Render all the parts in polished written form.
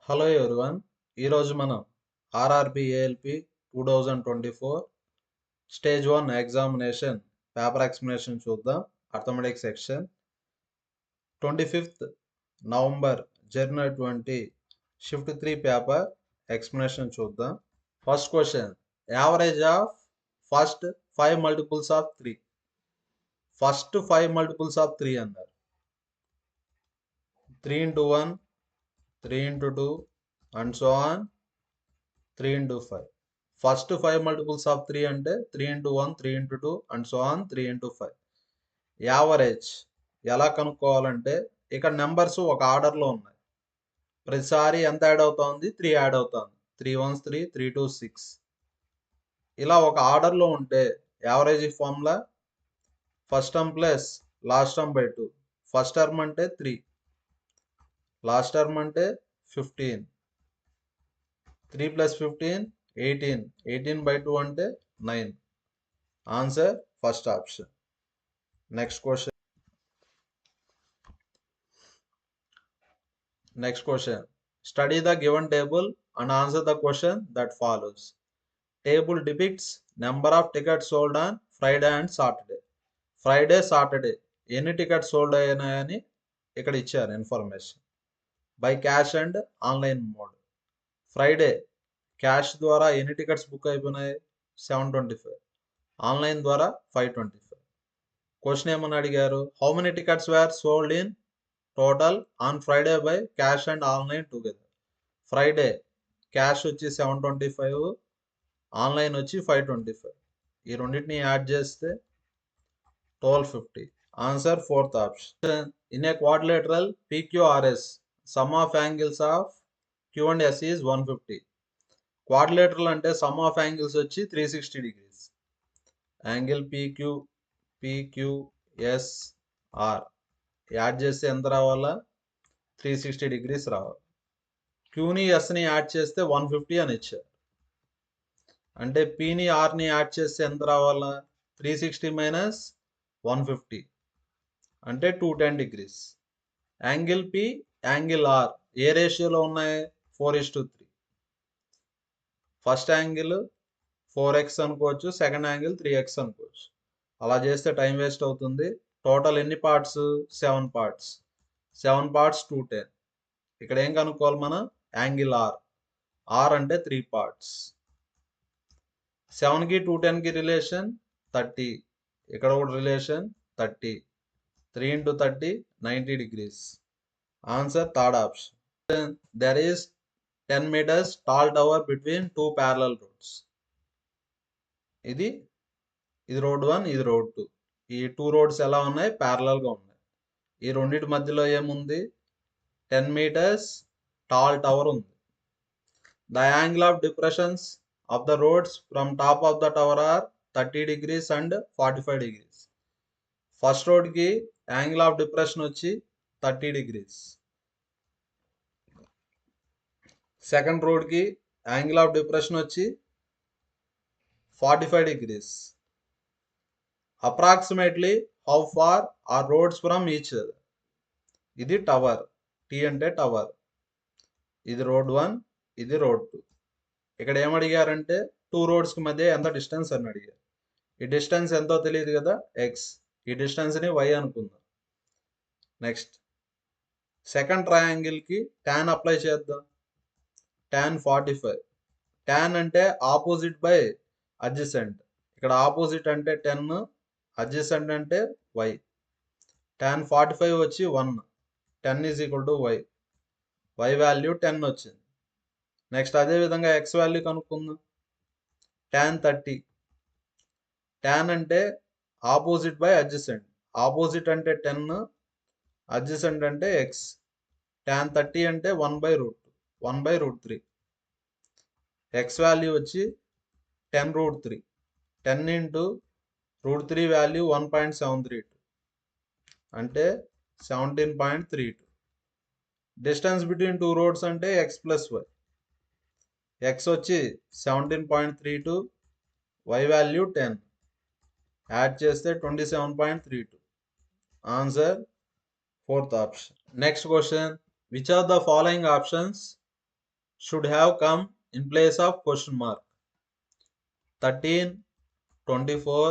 Hello everyone, ఈరోజు మనం RRB ALP 2024 stage 1 examination paper explanation చూద్దాం. అర్థమెటిక్ సెక్షన్ 25th నవంబర్ జరిగినటువంటి షిఫ్ట్ 3 పేపర్ ఎక్స్ప్లెనేషన్ చూద్దాం. First question, average of first 5 multiples of 3. First 5 multiples of 3 అన్నారు. 3 into 1, 3 into 2 and so on, 3 into 5. First 5 multiples of 3 అంటే 3 into 1, 3 into 2 and so on, 3 into 5. Average ఎలా కనుక్కోవాలంటే ఇక్కడ numbers ఒక ఆర్డర్లో ఉన్నాయి. ప్రతిసారి ఎంత యాడ్ అవుతుంది? 3 యాడ్ అవుతుంది. 3 1s 3, 3 2s 6. ఇలా ఒక ఆర్డర్లో ఉంటే average formula first term plus last term by 2. First term అంటే 3, లాస్ట్ టర్మ్ అంటే 15. 3 plus 15 18. 18 by 2 అంటే 9. Answer first option. Next question, study the given table and answer the question that follows. Table depicts number of tickets sold on Friday and Saturday. Friday Saturday ఎన్ని tickets sold అయినాయని ఇక్కడ ఇచ్చారు information by cash and online mode. Friday cash ద్వారా ఎన్ని tickets book అయిపోయినాయి? 725. Online ద్వారా 525. Question ఏమని అడిగారు? How many tickets were sold in total on Friday by cash and online together. Friday cash వచ్చి 725, ఆన్లైన్ వచ్చి 525. ఈ రెండింటిని యాడ్ చేస్తే 1250. Answer fourth option. In a quadrilateral PQRS some of angles of Q and S is 150. Quadrilateral అంటే some of angles వచ్చి 360 degrees. Angle PQSR add చేస్తే ఎంత రావాలా? 360 degrees రావాలి. క్యూని ఎస్ని యాడ్ చేస్తే 150 అని ఇచ్చారు. అంటే పీని ఆర్ని యాడ్ చేస్తే ఎంత రావాలా? 360 minus 150 అంటే 210 degrees. Angle P, angle R ఏ రేషియోలో ఉన్నాయి? 4:3. ఫస్ట్ యాంగిల్ 4x అనుకోవచ్చు, సెకండ్ యాంగిల్ 3x అనుకోవచ్చు. అలా చేస్తే టైం వేస్ట్ అవుతుంది. టోటల్ ఎన్ని పార్ట్స్? 7 పార్ట్స్. 7 పార్ట్స్ 210. ఇక్కడ ఏం కనుక్కోవాలి మనం? Angle R. R అంటే 3 పార్ట్స్. 7కి 210కి రిలేషన్ 30. ఇక్కడ కూడా relation 30. 3 into 30 90 degrees. Answer third option. There is 10 meters tall tower between two parallel roads. ఇది రోడ్ 1, ఇది రోడ్ 2. ఈ 2 రోడ్స్ ఎలా ఉన్నాయి? ప్యారలల్ గా ఉన్నాయి. ఈ రెండింటి మధ్యలో ఏముంది? 10 meters tall tower ఉంది. The angle of depressions of the roads from top of the tower are 30 degrees and 45 degrees. First road కి యాంగిల్ ఆఫ్ డిప్రెషన్ వచ్చి 30 degrees. సెకండ్ రోడ్ కి యాంగిల్ ఆఫ్ డిప్రెషన్ వచ్చి 45 degrees. Approximately how far are roads from each other. ఇది tower, T అంటే tower. ఇది road 1, ఇది road 2. ఇక్కడ ఏమడిగారంటే 2 రోడ్స్కి మధ్య ఎంత డిస్టెన్స్ అని అడిగారు. ఈ డిస్టెన్స్ ఎంతో తెలియదు కదా, ఎక్స్. ఈ డిస్టెన్స్ని y అనుకుందాం. నెక్స్ట్ సెకండ్ ట్రయాంగిల్కి tan అప్లై చేద్దాం. tan 45. tan అంటే ఆపోజిట్ బై అడ్జసెంట్. ఇక్కడ ఆపోజిట్ అంటే 10, అడ్జసెంట్ అంటే y. tan 45 వచ్చి 1. 10 is equal to y. y value 10 వచ్చింది. నెక్స్ట్ అదే విధంగా x వాల్యూ కనుక్కుందాం. tan 30. tan అంటే ఆపోజిట్ బై అడ్జసెంట్. ఆపోజిట్ అంటే 10, అడ్జసెంట్ అంటే x. tan 30 అంటే 1/√3. x వాల్యూ వచ్చి 10√3. 10 into √3 వాల్యూ 1.732 అంటే 17.32. డిస్టెన్స్ బిట్వీన్ 2 రోడ్స్ అంటే x ప్లస్ y. x వచ్చి 17.32, y వాల్యూ 10. యాడ్ చేస్తే 27.32. Answer fourth option. Next question, which of the following options should have come in place of question mark. 13, 24,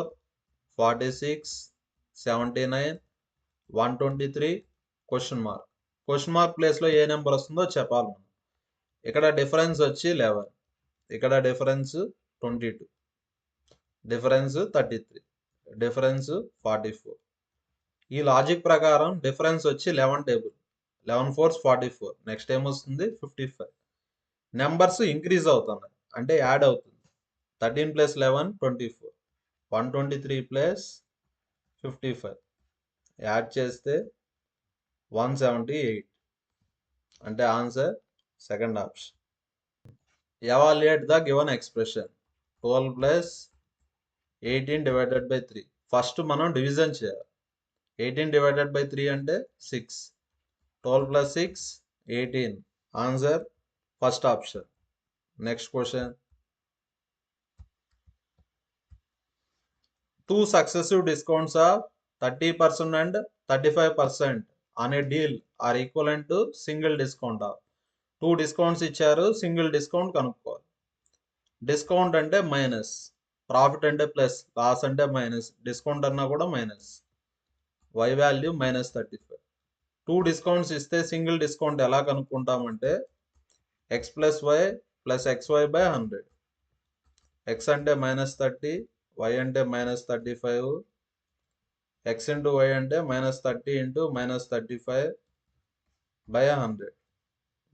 46, 79, 123 question mark. Question mark ప్లేస్లో ఏ number వస్తుందో చెప్పాలి మనం. ఇక్కడ difference వచ్చి 11, ఇక్కడ difference 22, difference 33, difference 44. ఈ లాజిక్ ప్రకారం డిఫరెన్స్ వచ్చి 11 టేబుల్, 11 4 44. నెక్స్ట్ ఏమొస్తుంది 55. నెంబర్స్ ఇంక్రీజ్ అవుతున్నాయి అంటే యాడ్ అవుతుంది. 13 + 11 24, 123 + 55 యాడ్ చేస్తే 178. అంటే answer second option. Evaluate the given expression. 12 + 18 / 3. First మనం డివిజన్ చేయాలి. 18 / 3 అంటే 6. 12 + 6 18. Answer first option. Next question. 2 successive discounts of 30% and 35% on a deal are equivalent to single discount of. 2 discounts ఇచ్చారు, single discount కనుక్కోవాలి. Discount అంటే minus, profit అంటే plus, loss అంటే minus, discount అన్నా కూడా మైనస్. y value -35. 2 డిస్కౌంట్స్ ఇస్తే single discount ఎలా కనుక్కుంటామంటే x + y + xy/100. x అంటే -30, y అంటే -35, x × y అంటే -30 × -35/100,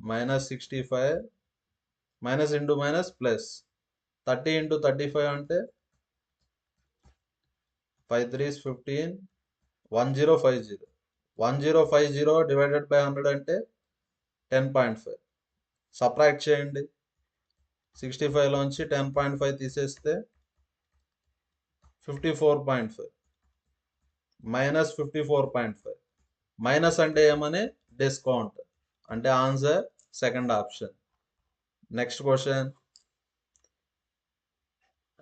-65, మైనస్ ఇంటూ మైనస్ ప్లస్. 30 × 35 అంటే 5 3s 15, 1050. 1050 /100 అంటే 10.5. సబ్ట్రాక్ట్ చేయండి. 65లోంచి 10.5 తీసేస్తే 54.5, -54.5. మైనస్ అంటే ఏమని డిస్కౌంట్. అంటే answer second option. Next question.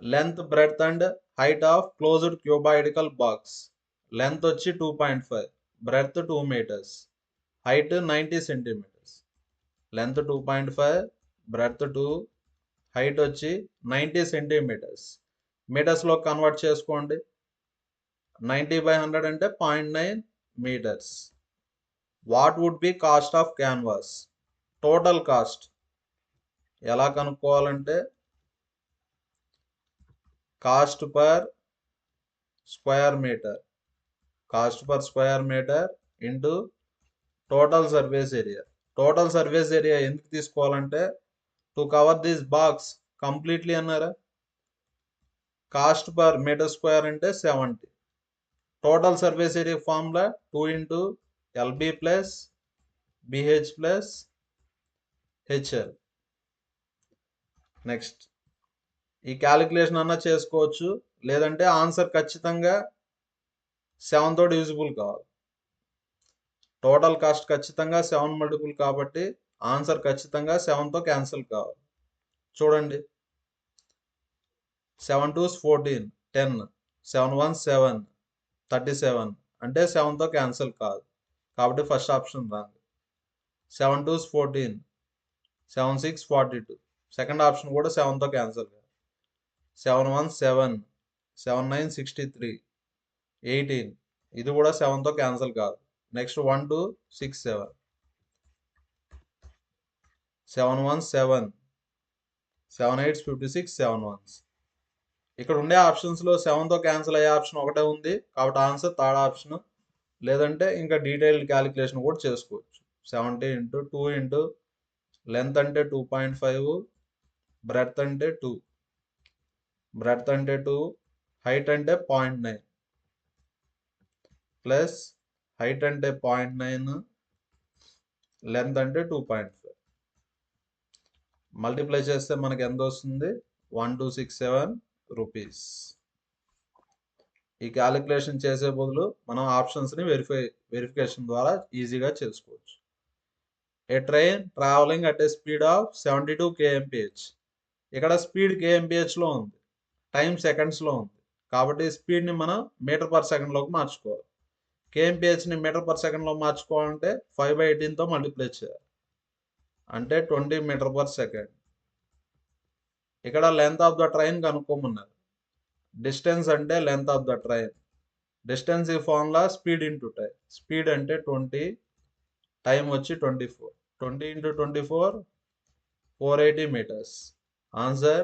Length, breadth and height of closed cuboidical box. Length వచ్చి 2.5, breadth 2 meters, height 90 centimeters. Length 2.5, breadth 2, height వచ్చి 90 centimeters. మీటర్స్లో కన్వర్ట్ చేసుకోండి. 90/100 అంటే 0.9 meters. What would be cost of canvas? Total cost ఎలా కనుక్కోవాలంటే cost per square metre, cost per square metre into total surface area. Total surface area ఎందుకు తీసుకోవాలంటే to cover this box completely అన్నారా. Cost per metre square అంటే 70. Total surface area formula 2 × LB + BH + HL. Next ఈ calculation అన్నా చేసుకోవచ్చు, లేదంటే answer ఖచ్చితంగా 7తో డివిజిబుల్ కావాలి. టోటల్ కాస్ట్ ఖచ్చితంగా 7 మల్టిపుల్ కాబట్టి ఆన్సర్ ఖచ్చితంగా 7తో క్యాన్సిల్ కావాలి. చూడండి. 7 2s 14, 10, 7 1s 7, 37 అంటే 7తో క్యాన్సిల్ కాదు కాబట్టి first option wrong. 7 2s 14, 7 6 42. Second option కూడా 7తో క్యాన్సిల్ కాదు. 7 1 7, 7 9 63, 18. ఇది కూడా 7తో క్యాన్సిల్ కాదు. Next 1 2 6 7, 7 1 7, 7 8 56, 7 1s. ఇక్కడ ఉండే ఆప్షన్స్లో 7తో క్యాన్సిల్ అయ్యే ఆప్షన్ ఒకటే ఉంది కాబట్టి ఆన్సర్ థర్డ్ ఆప్షన్. లేదంటే ఇంకా డీటెయిల్డ్ క్యాలిక్యులేషన్ కూడా చేసుకోవచ్చు. 70 × 2 లెంత్ అంటే 2.5, బ్రెడ్త్ అంటే 2, బ్రెడ్త్ అంటే 2, హైట్ అంటే 0.9 ప్లస్ హైట్ అంటే 0.9, లెంత్ అంటే 2.5. మల్టిప్లై చేస్తే మనకి ఎంత వస్తుంది? 1267 రూపీస్. ఈ క్యాలిక్యులేషన్ చేసే బదులు మనం ఆప్షన్స్ని వెరిఫికేషన్ ద్వారా ఈజీగా చేసుకోవచ్చు. A train travelling at a speed of 72 kmph. ఇక్కడ స్పీడ్ kmphలో ఉంది, టైం సెకండ్స్లో ఉంది కాబట్టి స్పీడ్ని మనం మీటర్/సెకండ్లోకి మార్చుకోవాలి. kmphని మీటర్/సెకండ్లో మార్చుకోవాలంటే 5/18తో మల్టిప్లై చేయాలి. అంటే 20 మీటర్ పర్ సెకండ్. ఇక్కడ లెంత్ ఆఫ్ ద ట్రైన్ కనుక్కోమన్నారు. డిస్టెన్స్ అంటే length of the train. Distance ఈ formula speed into time. Speed అంటే 20, టైం వచ్చి 24. 20 into 24, 480 meters. Answer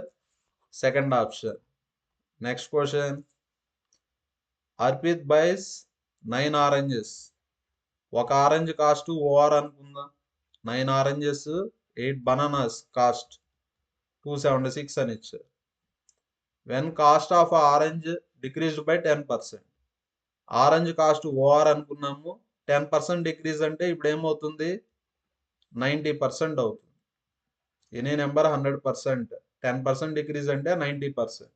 second option. Next question. Arpit buys 9 oranges. ఒక ఆరెంజ్ కాస్ట్ ఓఆర్ అనుకుందాం. 9 oranges 8 bananas cost 276 అని ఇచ్చారు. When cost of orange decreased by 10%. Orange cost OR అనుకున్నాము. 10% decrease అంటే ఇప్పుడు ఏమవుతుంది? 90% అవుతుంది. Any number 100%. 10% డిక్రీజ్ అంటే 90%.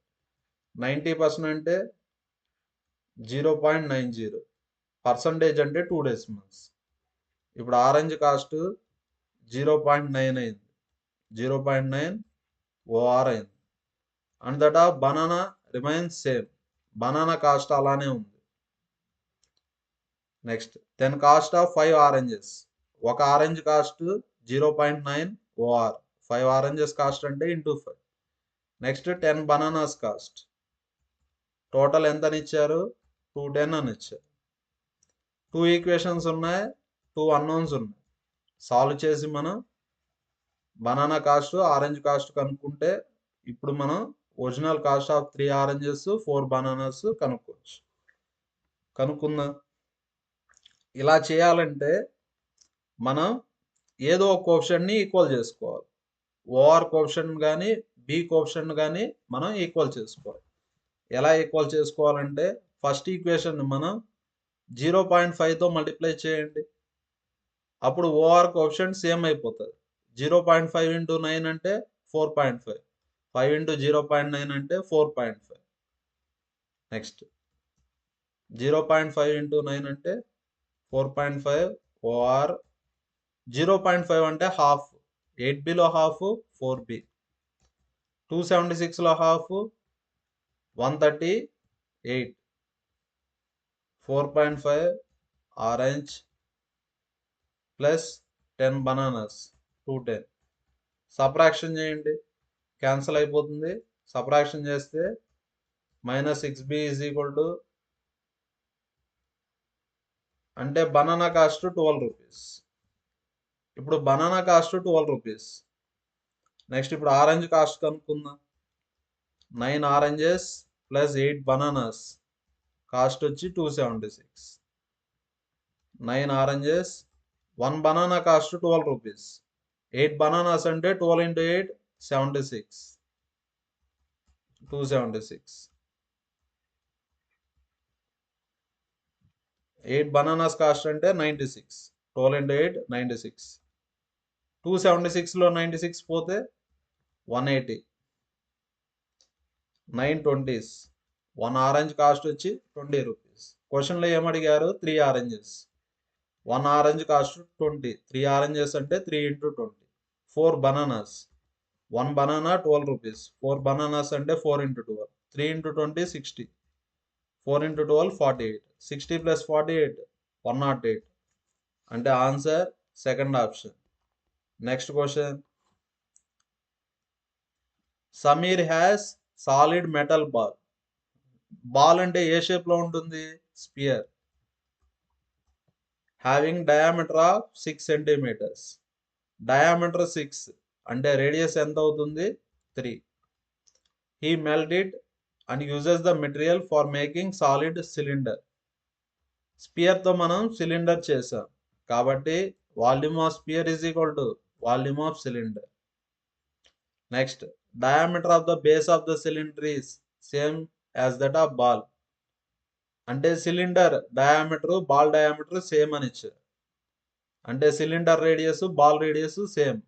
90% అంటే 0.90. పర్సంటేజ్ అంటే 2 డెసిమల్స్. ఇప్పుడు ఆరెంజ్ కాస్ట్ 0.9 అయింది. 0.9 ఓఆర్ అయింది. And that of banana remains same. Banana cost అలానే ఉంది. Next then cost of 5 oranges. ఒక orange cost 0.9 OR. 5 oranges cost అంటే into 5. Next 10 bananas cost. Total ఎంత అని ఇచ్చారు? 210 అని ఇచ్చారు. 2 ఈక్వేషన్స్ ఉన్నాయి, 2 అన్నోన్స్ ఉన్నాయి. సాల్వ్ చేసి మనం బనానా కాస్ట్ ఆరెంజ్ కాస్ట్ కనుక్కుంటే ఇప్పుడు మనం original cost of 3 oranges 4 bananas కనుక్కుందాం. ఇలా చేయాలంటే మనం ఏదో ఒక కోఎఫిషియంట్ని ఈక్వల్ చేసుకోవాలి. ఓఆర్ కోఎఫిషియంట్ కానీ బి కోఎఫిషియంట్ కానీ మనం ఈక్వల్ చేసుకోవాలి. ఎలా ఈక్వల్ చేసుకోవాలంటే ఫస్ట్ ఈక్వేషన్ మనం 0.5తో మల్టిప్లై చేయండి. అప్పుడు ఓఆర్ కోఎఫిషియంట్ సేమ్ అయిపోతుంది. 0.5 into 9 అంటే 4.5. 5 into 0.9 అంటే 4.5. నెక్స్ట్ 0.5 into 9 అంటే 4.5 ఓఆర్. 0.5 అంటే హాఫ్. 8bలో హాఫ్ 4b. 276లో half 138. 4.5 orange plus 10 bananas 210. Subtraction చేయండి, క్యాన్సిల్ అయిపోతుంది. సబ్ట్రాక్షన్ చేస్తే -6b ఈజ్ ఈక్వల్ టు అంటే బనానా కాస్ట్ 12 రూపీస్. ఇప్పుడు బనానా కాస్ట్ 12 రూపీస్. నెక్స్ట్ ఇప్పుడు ఆరెంజ్ కాస్ట్ కనుక్కుందాం. 9 ఆరెంజెస్ ప్లస్ 8 బనానాస్ కాస్ట్ వచ్చి 276. 9 oranges, 1 banana cost 12 rupees. 8 bananas అంటే 12 into 8 76. 276. 8 బనానాస్ కాస్ట్ అంటే 96. 12 into 8 96. 276లో 96 పోతే 180. 9 20s. 1 ఆరెంజ్ కాస్ట్ వచ్చి 20 రూపీస్. క్వశ్చన్లో ఏమడిగారు? 3 ఆరెంజెస్. 1 orange cost 20. 3 ఆరెంజెస్ అంటే 3 into 20. 4 bananas. 1 banana 12 rupees. 4 bananas అంటే 4 into 12. 3 into 20 60. 4 into 12 48. 60 plus 48 108. అంటే answer second option. Next question. Sameer has solid metal ball. Ball అంటే ఏ shape లో ఉంటుంది? Sphere. Having diameter of 6 centimeters. Diameter 6 అంటే radius ఎంత అవుతుంది? 3. He melt it and uses the material for making solid cylinder. Sphere తో మనం సిలిండర్ చేసాం కాబట్టి volume of sphere is equal to volume of cylinder. Next diameter of the base of the cylinder is same as that of ball. అంటే cylinder diameter ball diameter same అని ఇచ్చారు. అంటే cylinder radius ball radius same.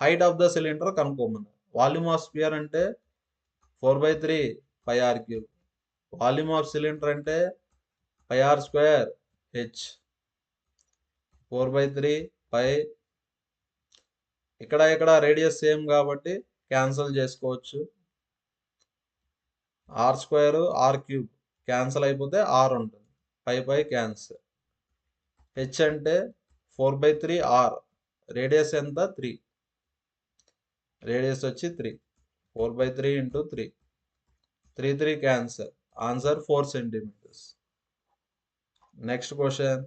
Height of the cylinder కనుక్కోమన్నారు. Volume of sphere అంటే 4/3 πr3. Volume of cylinder అంటే πr² h. 4/3 π. ఇక్కడ radius same కాబట్టి cancel చేసుకోవచ్చు. r² r³ క్యాన్సిల్ అయిపోతే r ఉంటుంది. పై క్యాన్సిల్. h అంటే 4/3 r. రేడియస్ ఎంత 3, రేడియస్ వచ్చి 3, 4/3 ఇంటూ 3, 3 3 cancel, answer 4 centimetres. Next question,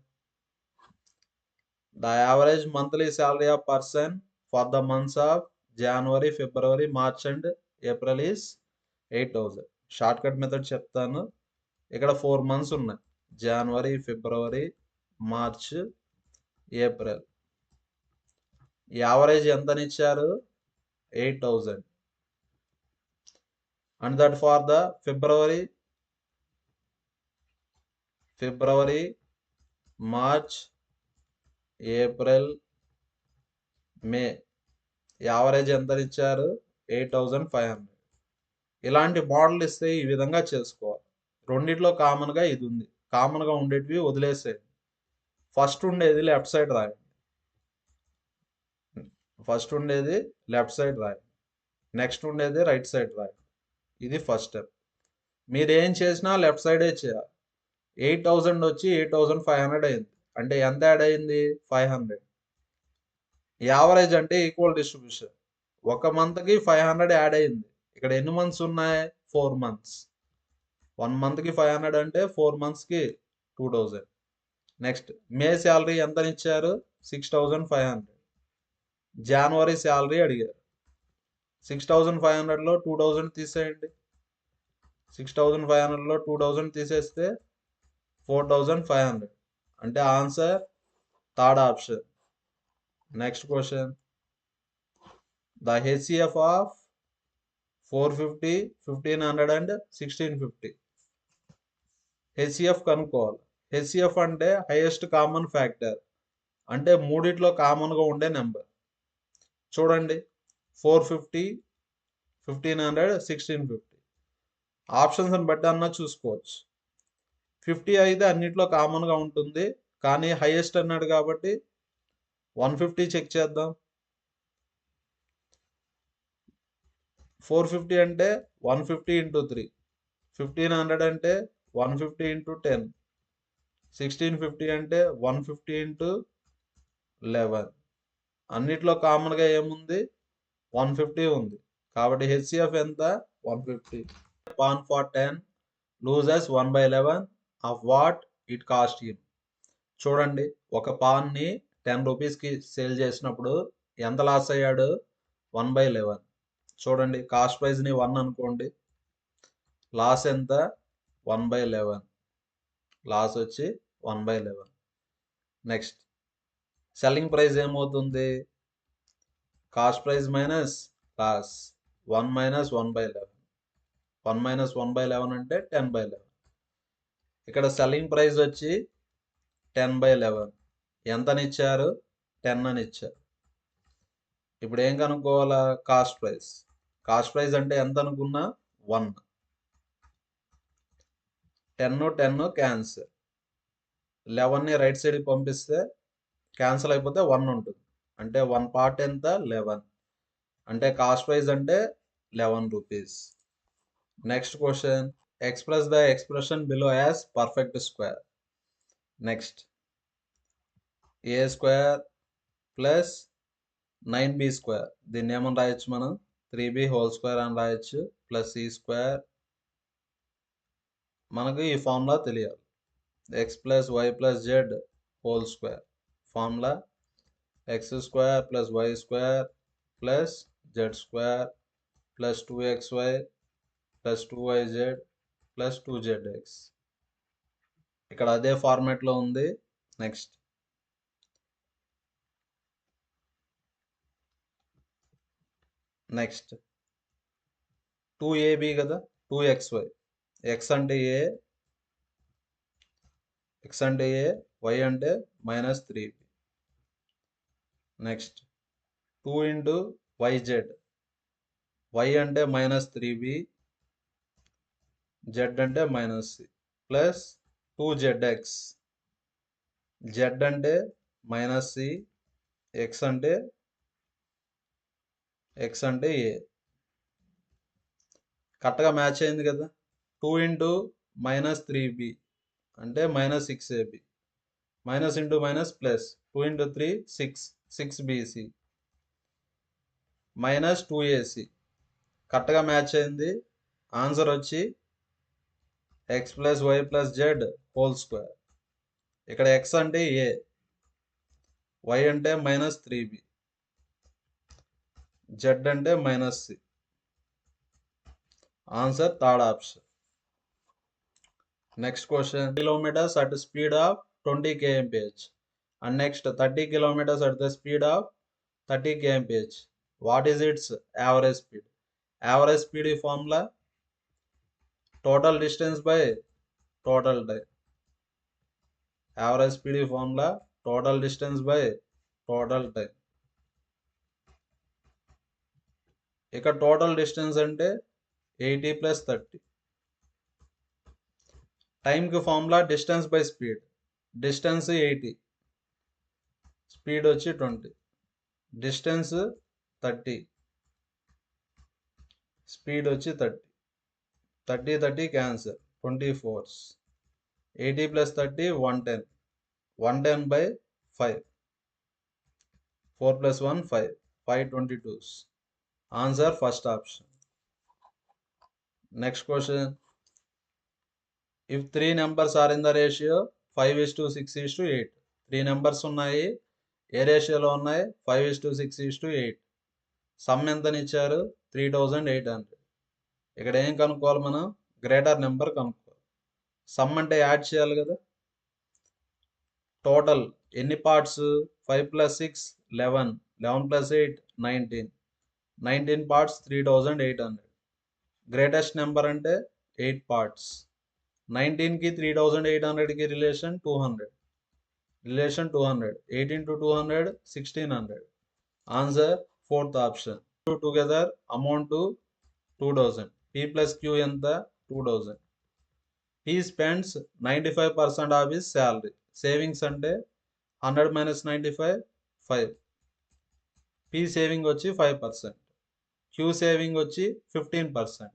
the average monthly salary of person for the months of January, February, March and April is 8,000. Short cut method చెప్తాను. ఇక్కడ 4 months ఉన్నాయి, January, February, March, April. Average ఎంతనిచ్చారు? 8,000. And that for the February, March, April, May average ఎంతనిచ్చారు? 8,500. ఇలాంటి model ఇస్తే ఈ విధంగా చేసుకోవాలి. రెండిట్లో కామన్గా ఇది ఉంది, కామన్గా ఉండేటివి వదిలేసేయండి. ఫస్ట్ ఉండేది లెఫ్ట్ సైడ్ రాయండి, ఫస్ట్ ఉండేది లెఫ్ట్ సైడ్ రాయండి, నెక్స్ట్ ఉండేది రైట్ సైడ్ రాయండి. ఇది ఫస్ట్ స్టెప్. మీరు ఏం చేసినా లెఫ్ట్ సైడే చేయాలి. 8,000 వచ్చి 8,500 అయింది, అంటే ఎంత యాడ్ అయింది? 500. యావరేజ్ అంటే ఈక్వల్ డిస్ట్రిబ్యూషన్. ఒక మంత్కి 500 యాడ్ అయింది. ఇక్కడ ఎన్ని మంత్స్ ఉన్నాయి? 4 మంత్స్. 1 మంత్కి 500 అంటే 4 మంత్స్కి 2,000. నెక్స్ట్ మే శాలరీ ఎంతనిచ్చారు? 6,500. జనవరి శాలరీ అడిగారు. 6,500లో 2,000 తీసేయండి. 6,500లో 2,000 తీసేస్తే 4,500, అంటే answer third option. Next question, the HCF of 450, 1,500 and 1,650. HCF కనుక్కోవాలి. హెచ్సిఎఫ్ అంటే హైయెస్ట్ కామన్ ఫ్యాక్టర్, అంటే మూడిట్లో కామన్గా ఉండే నెంబర్. చూడండి, 450, 1,500, 1,650. ఆప్షన్స్ని బట్టి అన్నా చూసుకోవచ్చు. 50 అయితే అన్నిట్లో కామన్గా ఉంటుంది, కానీ హైయెస్ట్ అన్నాడు కాబట్టి 150 చెక్ చేద్దాం. 450 అంటే 150 ఇంటూ 3, 1,500 అంటే 150 ఇంటూ 10, 1,650 అంటే 150 ఇంటూ 11. అన్నిట్లో కామన్గా ఏముంది? 150 ఉంది, కాబట్టి హెచ్సిఎఫ్ ఎంత? 150. Pan for 10 loses 1/11 of what it cost him. చూడండి, ఒక పాన్ని 10 రూపీస్కి సేల్ చేసినప్పుడు ఎంత లాస్ అయ్యాడు? 1/11. చూడండి, కాస్ట్ ప్రైస్ని 1 అనుకోండి, లాస్ ఎంత? 1/11. లాస్ వచ్చి 1/11. నెక్స్ట్ సెల్లింగ్ ప్రైస్ ఏమవుతుంది? Cost price minus loss, 1 minus 1/11. 1 minus 1/11 అంటే 10/11. ఇక్కడ సెల్లింగ్ ప్రైస్ వచ్చి 10/11. ఎంతనిచ్చారు? 10 అని ఇచ్చారు. ఇప్పుడు ఏం కనుక్కోవాలా? Cost price. కాస్ట్ ప్రైస్ అంటే ఎంత అనుకున్నా? 1. 10 క్యాన్సిల్. 11ని రైట్ సైడ్కి పంపిస్తే క్యాన్సిల్ అయిపోతే 1 ఉంటుంది, అంటే 1 పార్ట్ ఎంత? 11. అంటే కాస్ట్ ప్రైస్ అంటే 11 rupees. Next question, express the expression below as perfect square. Next A square plus 9b square, దీన్ని ఏమని రాయొచ్చు మనం? 3b హోల్ స్క్వేర్ అని రాయొచ్చు, ప్లస్ c స్క్వేర్. మనకు ఈ ఫార్ములా తెలియాలి. x plus y plus z whole square. Formula x square plus y square plus z square plus 2xy plus 2yz plus 2zx. ఇక్కడ అదే ఫార్మాట్లో ఉంది. నెక్స్ట్ నెక్స్ట్ 2ab కదా, 2xy. x అంటే a, y అంటే -3b. Next 2 into yz, y అంటే -3b, z అంటే -c, plus 2zx, z అంటే -c, x అంటే a. కరెక్ట్గా మ్యాచ్ అయింది కదా. 2 ఇంటూ -3b అంటే -6ab, minus into minus plus, 2 into 3 6, 6BC minus 2AC కరెక్ట్గా మ్యాచ్ అయింది. ఆన్సర్ వచ్చి x plus y plus z whole square. ఇక్కడ x అంటే ఏ, y అంటే మైనస్ 3b, z అంటే minus c. Answer third option. Next question, kilometres at speed of 20 kmph and next 30 kilometers at the speed of 30 kmph. What is its average speed? Average speed formula total distance by total time. Average speed formula total distance by total time. ఇక్కడ total distance అంటే 80 plus 30. టైంకి formula distance by speed. Distance 80, speed వచ్చి 20. Distance 30, speed వచ్చి 30. 30 30 cancer, 24. 80 plus 30 110. 110 by 5. 4 plus 1 5. 522s. Answer first option. Next question. If 3 numbers are in the ratio 5:6:8. 3 numbers ఉన్నాయి, ఏ రేషియోలో ఉన్నాయి? 5:6:8. Some ఎంతని ఇచ్చారు? 3800. ఇక్కడ ఏం కనుక్కోవాలి మనం? గ్రేటర్ నెంబర్ కనుక్కోవాలి. సమ్ అంటే యాడ్ చేయాలి కదా. టోటల్ ఎన్ని parts? 5 plus 6 11, 11 plus 8 19. 19 parts 3800. Greatest number అంటే 8 పార్ట్స్. 19కి 3800కి relation 200. Relation 200. 8 into 200 1600. Answer fourth option. Together amount 2000. P plus Q ఎంత? 2000. He spends 95% of his salary. Savings అంటే 100 minus 95 5. P సేవింగ్ వచ్చి 5%. Q సేవింగ్ వచ్చి 15%.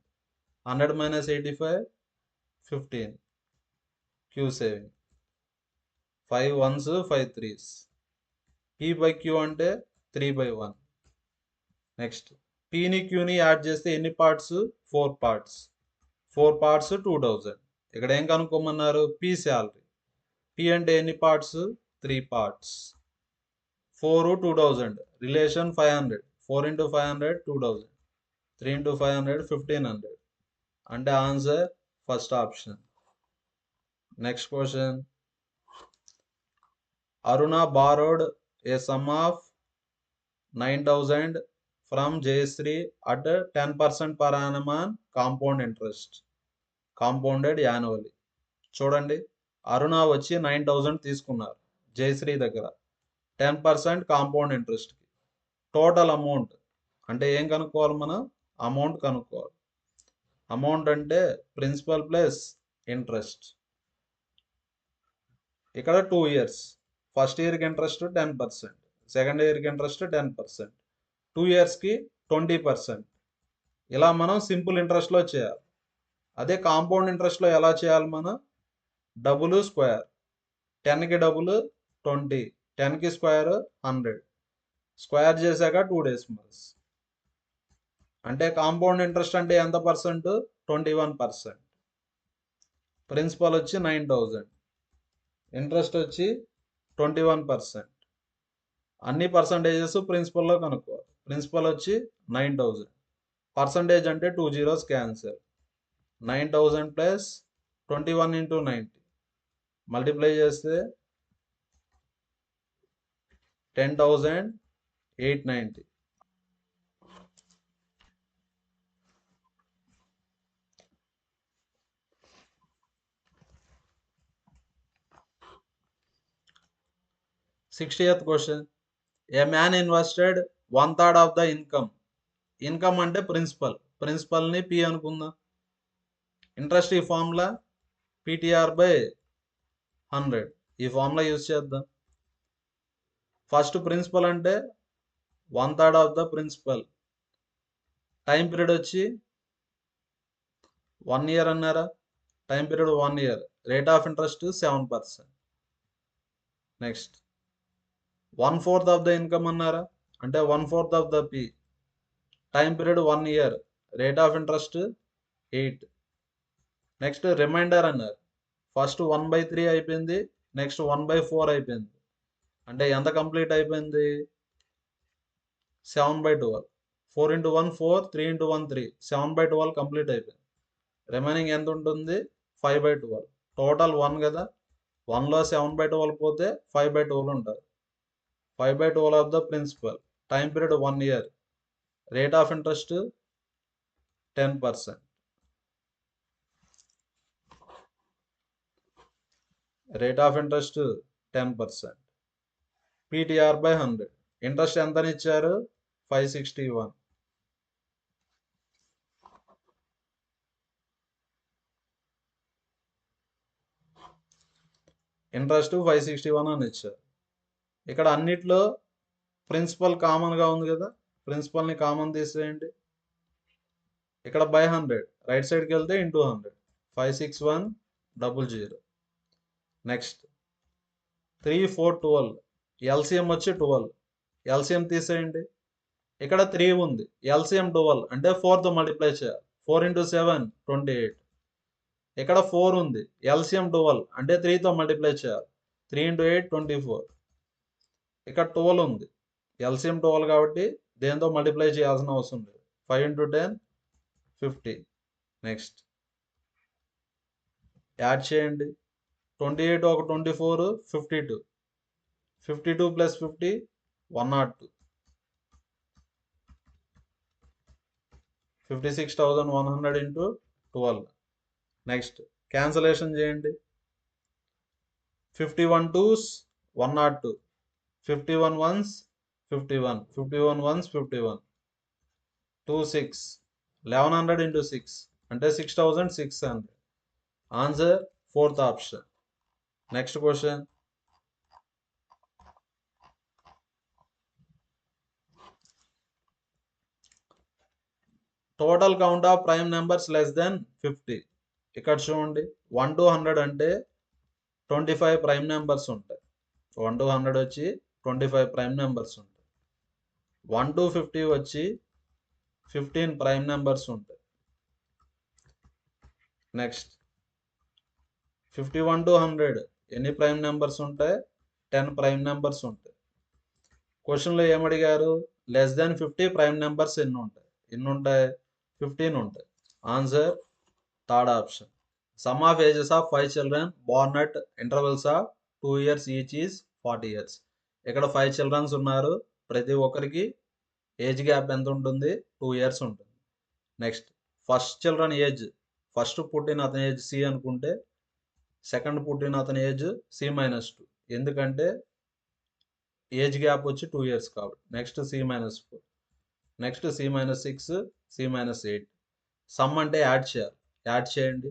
100 minus 85 15. Q saving 5 1s 5 3s. P by Q అంటే 3/1. Next, Pని Qని add చేస్తే ఎన్ని parts? 4 parts. 4 parts 2000. ఇక్కడ ఏం కనుక్కోమన్నారు? P salary. P అంటే ఎన్ని parts? 3 parts. 4 2000. Relation 500. 4 into 500 2000. 3 into 500 1500. అంటే answer first option. Next question. Aruna borrowed a sum of 9000 from Jayashree at 10% per annum on compound interest. Compounded annually. చూడండి, అరుణ వచ్చి 9000 తీసుకున్నారు జయశ్రీ దగ్గర 10% కాంపౌండ్ ఇంట్రెస్ట్కి. టోటల్ అమౌంట్ అంటే ఏం కనుక్కోవాలి మనం? అమౌంట్ కనుక్కోవాలి. అమౌంట్ అంటే ప్రిన్సిపల్ ప్లస్ ఇంట్రెస్ట్. ఇక్కడ 2 years. ఫస్ట్ ఇయర్కి ఇంట్రెస్ట్ 10%, సెకండ్ ఇయర్కి ఇంట్రెస్ట్ 10%, 2 yearsకి 20%. ఇలా మనం సింపుల్ ఇంట్రెస్ట్లో చేయాలి. అదే కాంపౌండ్ ఇంట్రెస్ట్లో ఎలా చేయాలి మనం? Double square. 10కి డబుల్ 20, 10కి స్క్వేర్ 100. స్క్వేర్ చేశాక 2 decimals. అంటే కాంపౌండ్ ఇంట్రెస్ట్ అంటే ఎంత పర్సెంట్? 21%. ప్రిన్సిపల్ వచ్చి 9000, ఇంట్రెస్ట్ వచ్చి 21%. అన్ని పర్సంటేజెస్ ప్రిన్సిపల్లో కనుక్కోవాలి. ప్రిన్సిపల్ వచ్చి 9000, పర్సంటేజ్ అంటే 2 zeros cancel. 9000 plus 21 into 90 multiply చేస్తే 10,890. Sixtieth question. A man invested 1/3 of the income. Income అంటే ప్రిన్సిపల్. ప్రిన్సిపల్ని P అనుకుందాం. ఇంట్రెస్ట్ ఈ ఫార్ములా PTR by 100. ఈ ఫార్ములా యూజ్ చేద్దాం. ఫస్ట్ ప్రిన్సిపల్ అంటే 1/3 of the principal. Time period వచ్చి 1 year అన్నారా? Time period 1 year. Rate of interest 7%. Next, 1/4 of the income అన్నారా, అంటే 1/4 of the P. Time period 1 year. Rate of interest 8. Next remainder అన్నారు. First 1/3 అయిపోయింది, next 1/4 అయిపోయింది. అంటే ఎంత కంప్లీట్ అయిపోయింది? 7/12. 4 into 1 4, 3 into 1 3, 7/12 కంప్లీట్ అయిపోయింది. రిమైనింగ్ ఎంత ఉంటుంది? 5/12. టోటల్ 1 కదా, 1లో 7/12 పోతే 5/12 ఉంటుంది. 5/12 of the principal. Time period 1 year. Rate of interest 10%. Rate of interest 10%. PTR by 100. Interest ఎంతని ఇచ్చారు? 561. ఇంట్రెస్ట్ 561 అని ఇచ్చారు. ఇక్కడ అన్నిట్లో ప్రిన్సిపల్ కామన్గా ఉంది కదా, ప్రిన్సిపల్ని కామన్ తీసేయండి. ఇక్కడ బై 100, రైట్ సైడ్కి వెళ్తే ఇంటూ 100. 56100. నెక్స్ట్ 3 4 12. ఎల్సిఎం వచ్చి 12. ఎల్సిఎం తీసేయండి. ఇక్కడ 3 ఉంది, ఎల్సిఎం 12 అంటే 4తో మల్టిప్లై చేయాలి. 4 into 7 28. ఇక్కడ 4 ఉంది, ఎల్సిఎం 12 అంటే 3తో మల్టిప్లై చేయాలి. 3 into 8 24. ఇక్కడ 12 ఉంది, ఎల్సిఎం 12 కాబట్టి దేంతో మల్టిప్లై చేయాల్సిన అవసరం లేదు. 5 into 10 50. నెక్స్ట్ యాడ్ చేయండి. 28 ఒక 24 52. 52 plus 50 102. 56,100 into 12. నెక్స్ట్ క్యాన్సలేషన్ చేయండి. 51 2s 102. 51 1s 51. 51 1s 51. 2 6. 1100 into 6 అంటే 6,600. Answer 4th option. Next question. Total count of prime numbers less than 50. ఇక్కడ చూడండి, 1 to 100 అంటే 25 ప్రైమ్ నెంబర్స్ ఉంటాయి. 1 to 100 వచ్చి 25 ప్రైమ్ నెంబర్స్ ఉంటాయి. 1 to 50 వచ్చి 15 ప్రైమ్ నెంబర్స్ ఉంటాయి. నెక్స్ట్ 51 to 100 ఎన్ని ప్రైమ్ నెంబర్స్ ఉంటాయి? 10 ప్రైమ్ నెంబర్స్ ఉంటాయి. క్వశ్చన్లో ఏమడిగారు? లెస్ దెన్ 50 ప్రైమ్ నెంబర్స్ ఎన్ని ఉంటాయి? 15 ఉంటాయి. Answer 3rd option. Some of ages of 5 children born at intervals of 2 years each is 40 years. ఇక్కడ 5 children ఉన్నారు, ప్రతి ఒక్కరికి ఏజ్ గ్యాప్ ఎంత ఉంటుంది? 2 years ఉంటుంది. Next first children age, first పుట్టిన అతని ఏజ్ C అనుకుంటే సెకండ్ పుట్టిన అతని ఏజ్ C-2, ఎందుకంటే ఏజ్ గ్యాప్ వచ్చి 2 years కాబట్టి. Next C-4. Next C-6, C-8. Some అంటే యాడ్ చేయాలి. యాడ్ చేయండి.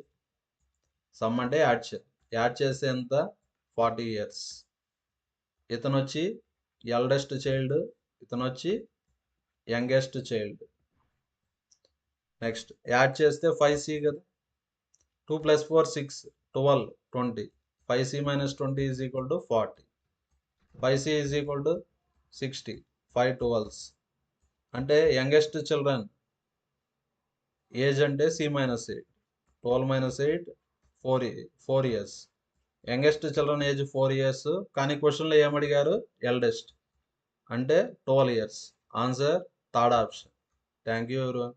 సమ్ అంటే యాడ్ చేయాలి. యాడ్ చేస్తే ఎంత? 40 years. ఇతను వచ్చి ఎల్డెస్ట్ చైల్డ్, ఇతను వచ్చి యంగెస్ట్ చైల్డ్. నెక్స్ట్ యాడ్ చేస్తే 5C కదా, 2 + 4 6, 12 20. 5C - 20 is equal to 40. 5C is equal to 60. 5 12s అంటే యంగెస్ట్ చిల్డ్రన్ ఏజ్ అంటే C-8. 12 - 8 4 years. Youngest children age 4 years. కానీ క్వశ్చన్లో ఏమడిగారు? ఎల్డెస్ట్ అంటే 12 years. Answer 3rd option. Thank you everyone.